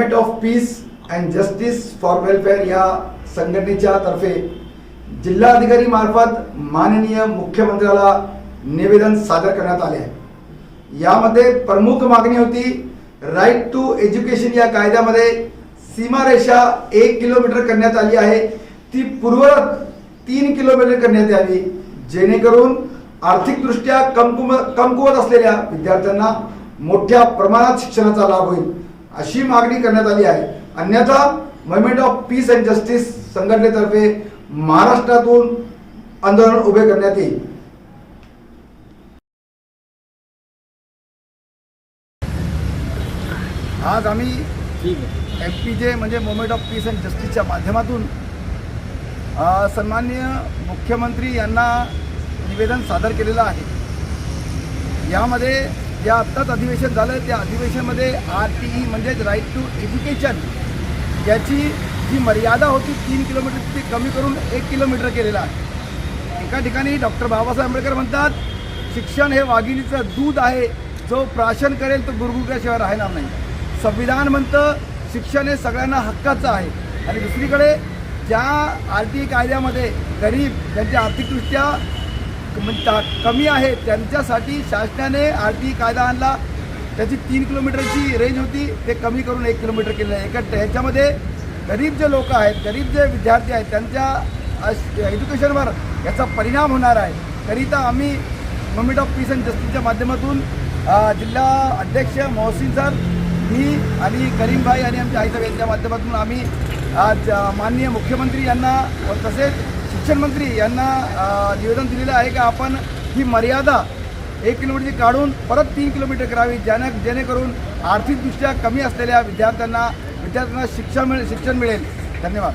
Moment of peace and justice for welfare या संघटनेच्या तर्फे जिल्हाधिकारी मार्फत माननीय मुख्यमंत्र्याला निवेदन सादर करण्यात आले आहे। यामध्ये प्रमुख मागणी होती राईट टू एज्युकेशन या कायद्यामध्ये सीमारेषा 1 किलोमीटर करण्यात आली आहे, ती पूर्ववत 3 किलोमीटर करण्यात यावी, जेणेकरून आर्थिकदृष्ट्या कमकुवत असलेल्या विद्यार्थ्यांना मोठ्या प्रमाणात शिक्षणाचा लाभ होईल अशी मागणी करण्यात आली आहे। अन्यथा movement of peace and justice संघटनेतर्फे महाराष्ट्रातून आंदोलन उभे करण्यात येईल। आज आम्ही MPJ म्हणजे मुवमेंट ऑफ पीस अँड जस्टिसच्या माध्यमातून सन्माननीय मुख्यमंत्री यांना निवेदन सादर केलेलं आहे। यामध्ये या आत्ताच अधिवेशन झालं, त्या अधिवेशनमध्ये RTE म्हणजेच राईट टू एज्युकेशन याची जी मर्यादा होती 3 किलोमीटर ती कमी करून 1 किलोमीटर केलेला आहे। एका ठिकाणी डॉक्टर बाबासाहेब आंबेडकर म्हणतात, शिक्षण हे वाघिणीचं दूध आहे, जो प्राशन करेल तो गुरगुरल्याशिवाय राहणार नाही। संविधान म्हणतं शिक्षण हे सगळ्यांना हक्काचं आहे। आणि दुसरीकडे ज्या RTE कायद्यामध्ये गरीब ज्यांची आर्थिकदृष्ट्या कमी आहे त्यांच्यासाठी शासनाने RTE कायदा आणला, त्याची 3 किलोमीटरची रेंज होती, ते कमी करून 1 किलोमीटर केलं आहे। ह्याच्यामध्ये गरीब जे लोक आहेत, गरीब जे विद्यार्थी आहेत त्यांच्या एज्युकेशनवर याचा परिणाम होणार आहे। करिता आम्ही मुवमेंट ऑफ पीस अँड जस्टिसच्या माध्यमातून जिल्हा अध्यक्ष मोहसिन सर, मी आणि करीमभाई आणि आमच्या आईसाहेब यांच्या माध्यमातून आम्ही आज माननीय मुख्यमंत्री यांना व तसेच शिक्षण मंत्री यांना निवेदन दिलेलं आहे की आपण ही मर्यादा 1 किलोमीटरची काढून परत 3 किलोमीटर करावी, जेणेकरून आर्थिकदृष्ट्या कमी असलेल्या विद्यार्थ्यांना शिक्षण मिळेल। धन्यवाद।